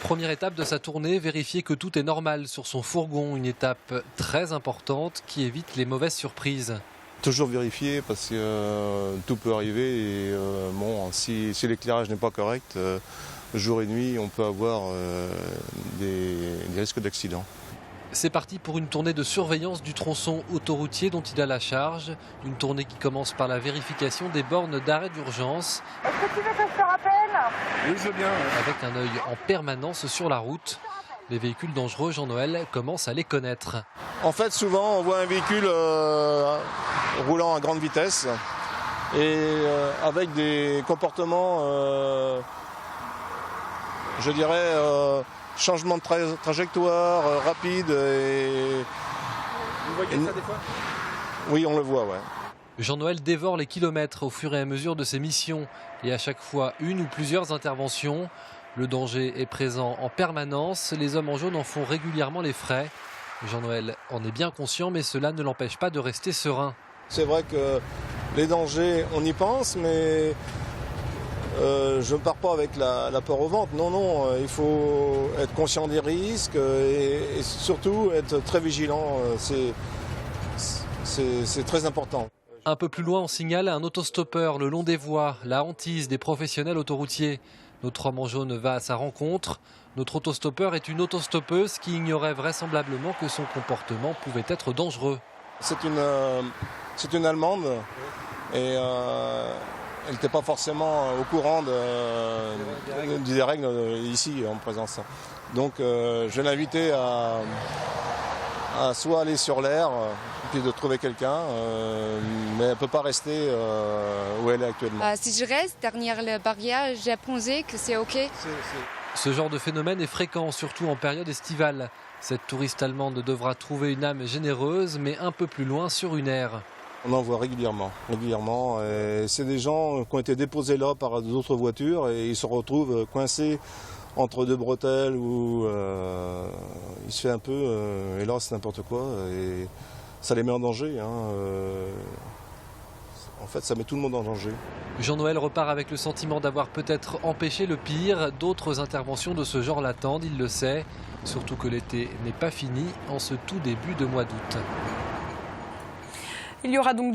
Première étape de sa tournée, vérifier que tout est normal sur son fourgon. Une étape très importante qui évite les mauvaises surprises. Toujours vérifier parce que tout peut arriver et bon, si l'éclairage n'est pas correct, jour et nuit, on peut avoir des risques d'accident. C'est parti pour une tournée de surveillance du tronçon autoroutier dont il a la charge. Une tournée qui commence par la vérification des bornes d'arrêt d'urgence. Est-ce que tu veux que je te rappelle? Oui, je veux bien. Avec un œil en permanence sur la route. Les véhicules dangereux, Jean-Noël commence à les connaître. En fait, souvent, on voit un véhicule roulant à grande vitesse et avec des comportements, je dirais, changement de trajectoire rapide. Vous voyez ça des fois? Oui, on le voit, ouais. Jean-Noël dévore les kilomètres au fur et à mesure de ses missions et à chaque fois une ou plusieurs interventions. Le danger est présent en permanence, les hommes en jaune en font régulièrement les frais. Jean-Noël en est bien conscient, mais cela ne l'empêche pas de rester serein. C'est vrai que les dangers, on y pense, mais je ne pars pas avec la peur au ventre. Non, il faut être conscient des risques et surtout être très vigilant. C'est très important. Un peu plus loin, on signale un autostoppeur le long des voies, la hantise des professionnels autoroutiers. Notre homme en jaune va à sa rencontre. Notre autostoppeur est une autostoppeuse qui ignorait vraisemblablement que son comportement pouvait être dangereux. C'est une Allemande et elle n'était pas forcément au courant des règles ici en présence. Donc je vais l'inviter à soit aller sur l'air, puis de trouver quelqu'un, mais elle ne peut pas rester où elle est actuellement. Si je reste derrière la barrière, j'ai pensé que c'est OK. Ce genre de phénomène est fréquent, surtout en période estivale. Cette touriste allemande devra trouver une âme généreuse, mais un peu plus loin sur une aire. On en voit régulièrement. C'est des gens qui ont été déposés là par d'autres voitures et ils se retrouvent coincés entre deux bretelles où il se fait un peu, et là c'est n'importe quoi, et ça les met en danger. En fait, ça met tout le monde en danger. Jean-Noël repart avec le sentiment d'avoir peut-être empêché le pire. D'autres interventions de ce genre l'attendent, il le sait. Surtout que l'été n'est pas fini en ce tout début de mois d'août. Il y aura donc